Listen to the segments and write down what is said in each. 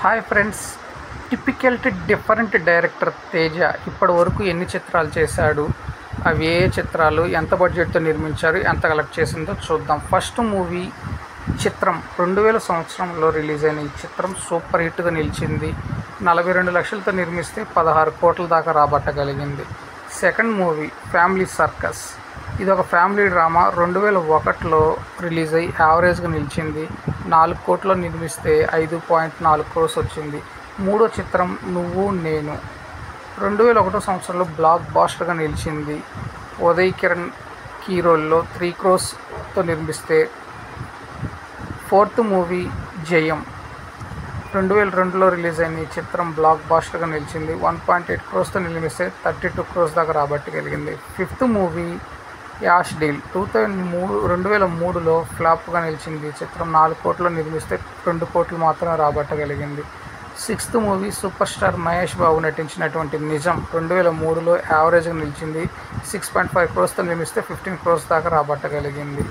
Hi friends, typical different director Teja ఇప్పటి వరకు ఎన్ని చిత్రాలు చేశాడు, అవి ఏ చిత్రాలు, ఎంత బడ్జెట్తో నిర్మించారు, ఎంత కలెక్ట్ చేసిందో చూద్దాం. ఫస్ట్ మూవీ చిత్రం 2000 సంవత్సరంలో రిలీజ్ అయిన ఈ చిత్రం సూపర్ హిట్గా నిలిచింది. 42 లక్షలతో నిర్మిస్తే 16 కోట్ల దాకా రాబట్టగలిగింది. Second movie family circus. ఇది ఒక ఫ్యామిలీ డ్రామా. 2001లో రిలీజ్ అయ్యి యావరేజ్గా నిలిచింది. 4 కోట్లు నిర్మిస్తే 5.4 క్రోర్స్ వచ్చింది. మూడో చిత్రం నువ్వు నేను. 2001 సంవత్సరంలో బ్లాక్ బాస్టర్గా నిలిచింది. ఉదయ్ కిరణ్ హీరోల్లో 3 క్రోర్స్తో నిర్మిస్తే. ఫోర్త్ మూవీ జయం. 2002లో రిలీజ్ అయిన ఈ చిత్రం బ్లాక్ బాస్టర్గా నిలిచింది. 1.8 క్రోర్స్తో నిర్మిస్తే 32 క్రోర్స్ దాకా రాబట్టగలిగింది. ఫిఫ్త్ మూవీ యాష్ డీల్. 2003లో ఫ్లాప్గా నిలిచింది. చిత్రం 4 కోట్లు నిర్మిస్తే 2 కోట్లు మాత్రమే రాబట్టగలిగింది. Sixth movie super star Mahesh Babu నటించినటువంటి నిజం. 2003లో యావరేజ్గా నిలిచింది. 6.5 క్రోర్స్తో నిర్మిస్తే 15 క్రోర్స్ దాకా రాబట్టగలిగింది.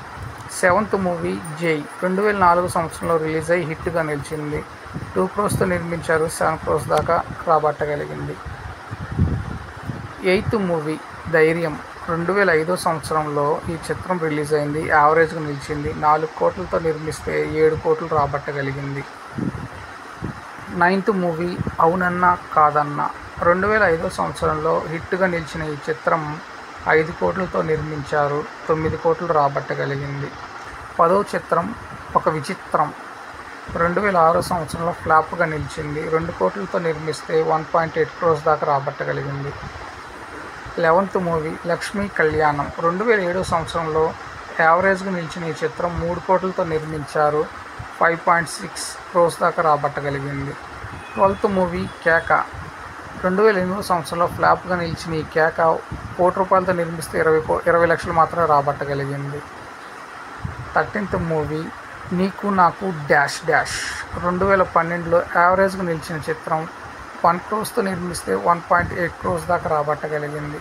సెవెంత్ మూవీ జై. 2004 సంవత్సరంలో రిలీజ్ అయ్యి హిట్గా నిలిచింది. 2 క్రోర్స్తో నిర్మించారు. 7 క్రోర్స్ దాకా రాబట్టగలిగింది. ఎయిత్ మూవీ ధైర్యం. 2005 సంవత్సరంలో ఈ చిత్రం రిలీజ్ అయింది. యావరేజ్గా నిలిచింది. 4 కోట్లతో నిర్మిస్తే 7 కోట్లు రాబట్టగలిగింది. నైన్త్ మూవీ అవునన్నా కాదన్నా. 2005 సంవత్సరంలో హిట్గా నిలిచిన ఈ చిత్రం 5 కోట్లతో నిర్మించారు. 9 కోట్లు రాబట్టగలిగింది. 10వ చిత్రం ఒక విచిత్రం. 2006 సంవత్సరంలో ఫ్లాప్గా నిలిచింది. 2 కోట్లతో నిర్మిస్తే 1.8 క్రోర్స్ దాకా రాబట్టగలిగింది. 11th మూవీ లక్ష్మీ కళ్యాణం. 2007 సంవత్సరంలో యావరేజ్గా నిలిచిన ఈ చిత్రం 3 కోట్లతో నిర్మించారు. 5.6 క్రోర్స్ దాకా రాబట్టగలిగింది. 12th మూవీ కేక. 2008 సంవత్సరంలో ఫ్లాప్గా నిలిచిన ఈ కేక 1 కోటి రూపాయలతో నిర్మిస్తే 20 లక్షలు మాత్రమే రాబట్టగలిగింది. 13th మూవీ నీకు నాకు డాష్ డాష్. 2012లో యావరేజ్గా నిలిచిన చిత్రం 1 క్రోర్స్తో నిర్మిస్తే 1.8 క్రోర్స్ దాకా రాబట్టగలిగింది.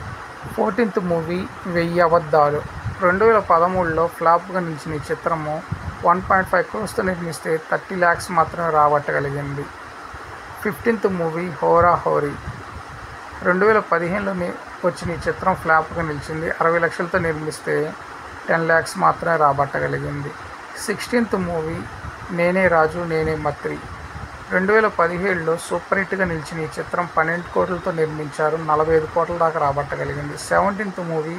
14th మూవీ 1000 అబద్ధాలు. 2013లో ఫ్లాప్గా నిలిచిన ఈ చిత్రము 1.5 క్రోర్స్తో నిర్మిస్తే 30 lakhs మాత్రమే రాబట్టగలిగింది. 15th మూవీ హోరా హోరీ. 2015లో వచ్చిన ఈ చిత్రం ఫ్లాప్గా నిలిచింది. 60 లక్షలతో నిర్మిస్తే 10 lakhs మాత్రమే రాబట్టగలిగింది. 16th మూవీ నేనే రాజు నేనే మంత్రి. 2017లో సూపర్ హిట్గా నిలిచిన ఈ చిత్రం 12 కోట్లతో నిర్మించారు. 45 కోట్ల దాకా రాబట్టగలిగింది. 17th movie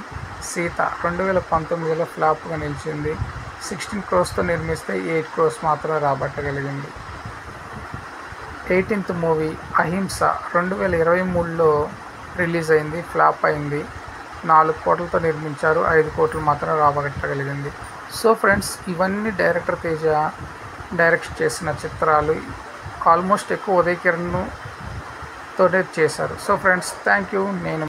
Sita. 2019లో ఫ్లాప్గా నిలిచింది. 16 క్రోర్స్తో నిర్మిస్తే 8 క్రోర్స్ మాత్రమే రాబట్టగలిగింది. 18th మూవీ అహింస. 2023లో రిలీజ్ అయింది. ఫ్లాప్ అయింది. 4 కోట్లతో నిర్మించారు. 5 కోట్లు మాత్రమే రాబట్టగలిగింది. సో ఫ్రెండ్స్, ఇవన్నీ డైరెక్టర్ తేజ డైరెక్ట్ చేసిన చిత్రాలు. ఆల్మోస్ట్ ఎక్కువ ఉదయ్ కిరణ్ తోటే చేశారు. So friends, thank you. నేను